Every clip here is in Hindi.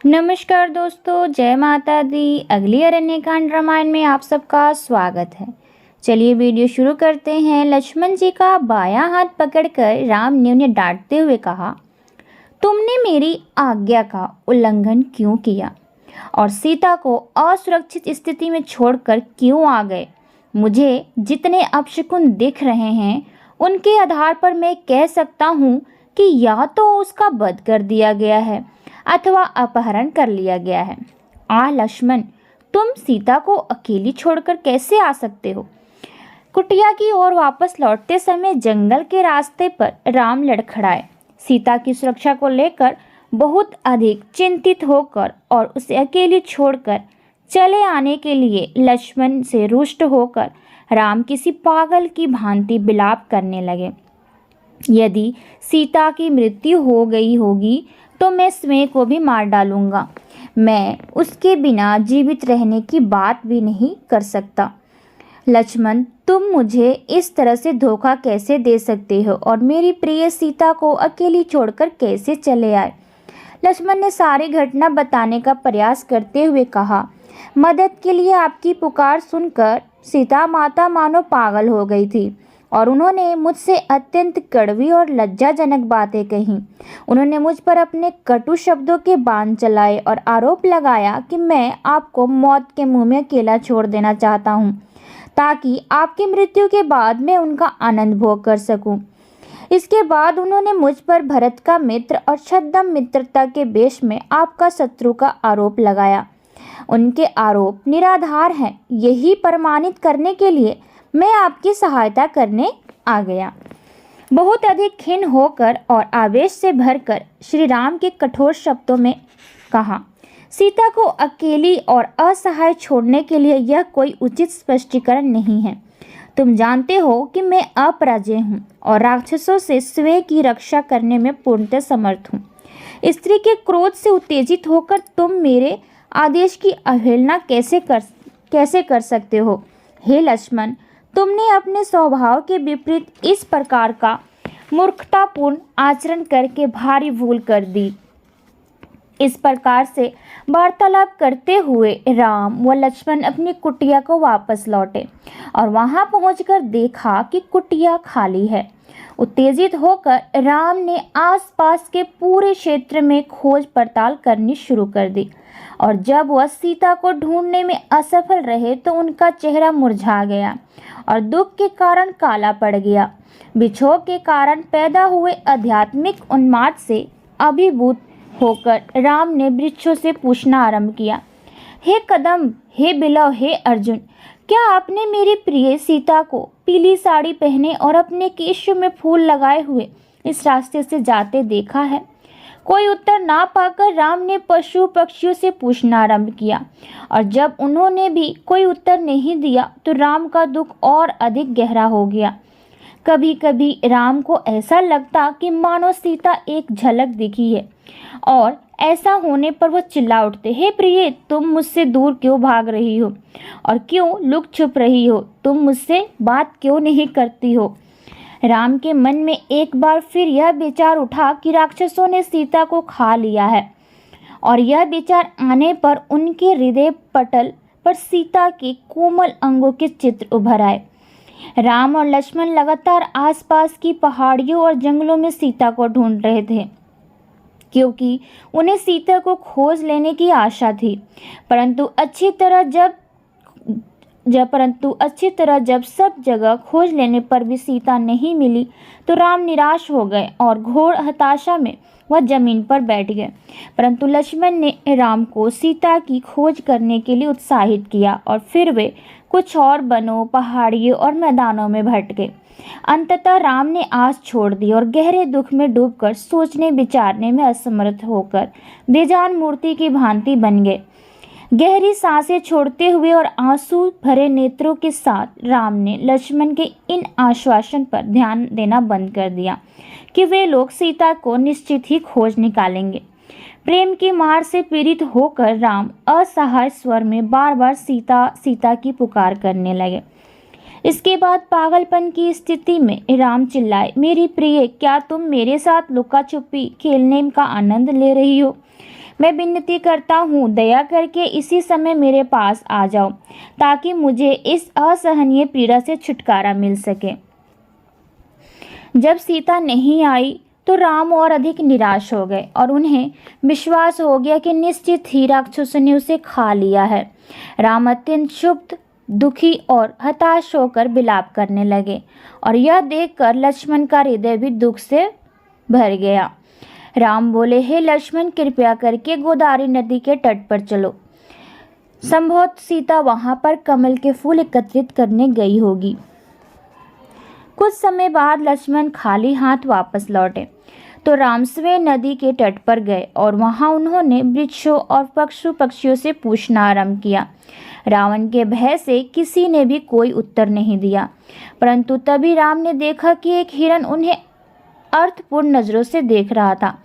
नमस्कार दोस्तों, जय माता दी। अगली अरण्यकांड रामायण में आप सबका स्वागत है। चलिए वीडियो शुरू करते हैं। लक्ष्मण जी का बायां हाथ पकड़कर राम ने उन्हें डांटते हुए कहा, तुमने मेरी आज्ञा का उल्लंघन क्यों किया और सीता को असुरक्षित स्थिति में छोड़कर क्यों आ गए? मुझे जितने अपशकुन दिख रहे हैं उनके आधार पर मैं कह सकता हूँ कि या तो उसका वध कर दिया गया है अथवा अपहरण कर लिया गया है। लक्ष्मण, तुम सीता को अकेली छोड़कर कैसे आ सकते हो? कुटिया की ओर वापस लौटते समय जंगल के रास्ते पर राम लड़खड़ाए। सीता की सुरक्षा को लेकर बहुत अधिक चिंतित होकर और उसे अकेली छोड़कर चले आने के लिए लक्ष्मण से रुष्ट होकर राम किसी पागल की भांति विलाप करने लगे। यदि सीता की मृत्यु हो गई होगी तो मैं स्वयं को भी मार डालूंगा। मैं उसके बिना जीवित रहने की बात भी नहीं कर सकता। लक्ष्मण, तुम मुझे इस तरह से धोखा कैसे दे सकते हो और मेरी प्रिय सीता को अकेली छोड़कर कैसे चले आए? लक्ष्मण ने सारी घटना बताने का प्रयास करते हुए कहा, मदद के लिए आपकी पुकार सुनकर सीता माता मानो पागल हो गई थी और उन्होंने मुझसे अत्यंत कड़वी और लज्जाजनक बातें कही। उन्होंने मुझ पर अपने कटु शब्दों के बाण चलाए और आरोप लगाया कि मैं आपको मौत के मुंह में अकेला छोड़ देना चाहता हूँ ताकि आपकी मृत्यु के बाद मैं उनका आनंद भोग कर सकूं। इसके बाद उन्होंने मुझ पर भरत का मित्र और छद्म मित्रता के वेश में आपका शत्रु का आरोप लगाया। उनके आरोप निराधार हैं। यही प्रमाणित करने के लिए मैं आपकी सहायता करने आ गया। बहुत अधिक खिन्न होकर और आवेश से भरकर श्री राम के कठोर शब्दों में कहा, सीता को अकेली और असहाय छोड़ने के लिए यह कोई उचित स्पष्टीकरण नहीं है। तुम जानते हो कि मैं अपराजय हूँ और राक्षसों से स्वयं की रक्षा करने में पूर्णतः समर्थ हूँ। स्त्री के क्रोध से उत्तेजित होकर तुम मेरे आदेश की अवहेलना कैसे कर सकते हो? हे लक्ष्मण, तुमने अपने स्वभाव के विपरीत इस प्रकार का मूर्खतापूर्ण आचरण करके भारी भूल कर दी। इस प्रकार से वार्तालाप करते हुए राम व लक्ष्मण अपनी कुटिया को वापस लौटे और वहां पहुंचकर देखा कि कुटिया खाली है। उत्तेजित होकर राम ने आसपास के पूरे क्षेत्र में खोज पड़ताल करनी शुरू कर दी और जब वह सीता को ढूंढने में असफल रहे तो उनका चेहरा मुरझा गया और दुख के कारण काला पड़ गया। विछोह के कारण पैदा हुए आध्यात्मिक उन्माद से अभिभूत होकर राम ने वृक्षों से पूछना आरंभ किया, हे कदम, हे बिलव, हे अर्जुन, क्या आपने मेरी प्रिय सीता को पीली साड़ी पहने और अपने केशों में फूल लगाए हुए इस रास्ते से जाते देखा है? कोई उत्तर ना पाकर राम ने पशु पक्षियों से पूछना आरंभ किया और जब उन्होंने भी कोई उत्तर नहीं दिया तो राम का दुख और अधिक गहरा हो गया। कभी कभी राम को ऐसा लगता कि मानो सीता एक झलक दिखी है और ऐसा होने पर वह चिल्ला उठते, हे प्रिय, तुम मुझसे दूर क्यों भाग रही हो और क्यों लुक छुप रही हो? तुम मुझसे बात क्यों नहीं करती हो? राम के मन में एक बार फिर यह विचार उठा कि राक्षसों ने सीता को खा लिया है और यह विचार आने पर उनके हृदय पटल पर सीता के कोमल अंगों के चित्र उभर आए। राम और लक्ष्मण लगातार आसपास की पहाड़ियों और जंगलों में सीता को ढूंढ रहे थे क्योंकि उन्हें सीता को खोज लेने की आशा थी। परंतु अच्छी तरह जब सब जगह खोज लेने पर भी सीता नहीं मिली तो राम निराश हो गए और घोर हताशा में वह जमीन पर बैठ गए। परंतु लक्ष्मण ने राम को सीता की खोज करने के लिए उत्साहित किया और फिर वे कुछ और वनों, पहाड़ियों और मैदानों में भटके। अंततः राम ने आस छोड़ दी और गहरे दुख में डूबकर सोचने विचारने में असमर्थ होकर बेजान मूर्ति की भांति बन गए। गहरी सांसें छोड़ते हुए और आंसू भरे नेत्रों के साथ राम ने लक्ष्मण के इन आश्वासन पर ध्यान देना बंद कर दिया कि वे लोग सीता को निश्चित ही खोज निकालेंगे। प्रेम की मार से पीड़ित होकर राम असहाय स्वर में बार बार सीता सीता की पुकार करने लगे। इसके बाद पागलपन की स्थिति में राम चिल्लाए, मेरी प्रिय, क्या तुम मेरे साथ लुका छुपी खेलने का आनंद ले रही हो? मैं विनती करता हूँ, दया करके इसी समय मेरे पास आ जाओ, ताकि मुझे इस असहनीय पीड़ा से छुटकारा मिल सके। जब सीता नहीं आई तो राम और अधिक निराश हो गए और उन्हें विश्वास हो गया कि निश्चित ही राक्षसों ने उसे खा लिया है। राम अत्यंत क्षुब्ध, दुखी और हताश होकर विलाप करने लगे और यह देखकर लक्ष्मण का हृदय भी दुख से भर गया। राम बोले, हे लक्ष्मण, कृपया करके गोदावरी नदी के तट पर चलो। संभवतः सीता वहां पर कमल के फूल एकत्रित करने गई होगी। कुछ समय बाद लक्ष्मण खाली हाथ वापस लौटे तो राम स्वयं नदी के तट पर गए और वहां उन्होंने वृक्षों और पशु पक्षियों से पूछना आरंभ किया। रावण के भय से किसी ने भी कोई उत्तर नहीं दिया, परंतु तभी राम ने देखा कि एक हिरन उन्हें अर्थपूर्ण नजरों से देख रहा था।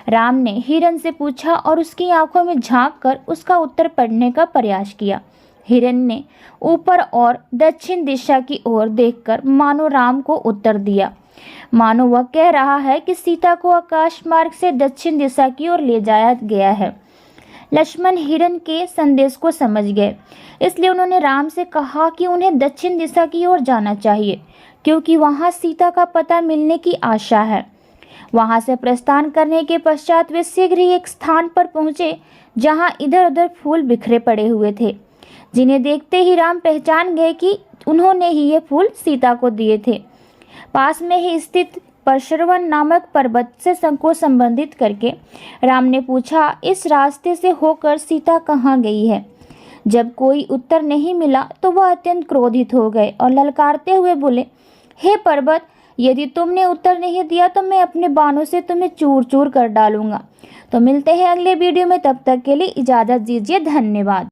राम ने हिरन से पूछा और उसकी आंखों में झांक कर उसका उत्तर पढ़ने का प्रयास किया। हिरन ने ऊपर और दक्षिण दिशा की ओर देखकर मानो राम को उत्तर दिया, मानो वह कह रहा है कि सीता को आकाश मार्ग से दक्षिण दिशा की ओर ले जाया गया है। लक्ष्मण हिरन के संदेश को समझ गए, इसलिए उन्होंने राम से कहा कि उन्हें दक्षिण दिशा की ओर जाना चाहिए, क्योंकि वहां सीता का पता मिलने की आशा है। वहां से प्रस्थान करने के पश्चात वे शीघ्र ही एक स्थान पर पहुंचे जहां इधर उधर फूल बिखरे पड़े हुए थे, जिन्हें देखते ही राम पहचान गए कि उन्होंने ही ये फूल सीता को दिए थे। पास में ही स्थित परशुराम नामक पर्वत से को संबंधित करके राम ने पूछा, इस रास्ते से होकर सीता कहाँ गई है? जब कोई उत्तर नहीं मिला तो वह अत्यंत क्रोधित हो गए और ललकारते हुए बोले, हे पर्वत, यदि तुमने उत्तर नहीं दिया तो मैं अपने बाणों से तुम्हें चूर चूर कर डालूंगा। तो मिलते हैं अगले वीडियो में, तब तक के लिए इजाज़त दीजिए। धन्यवाद।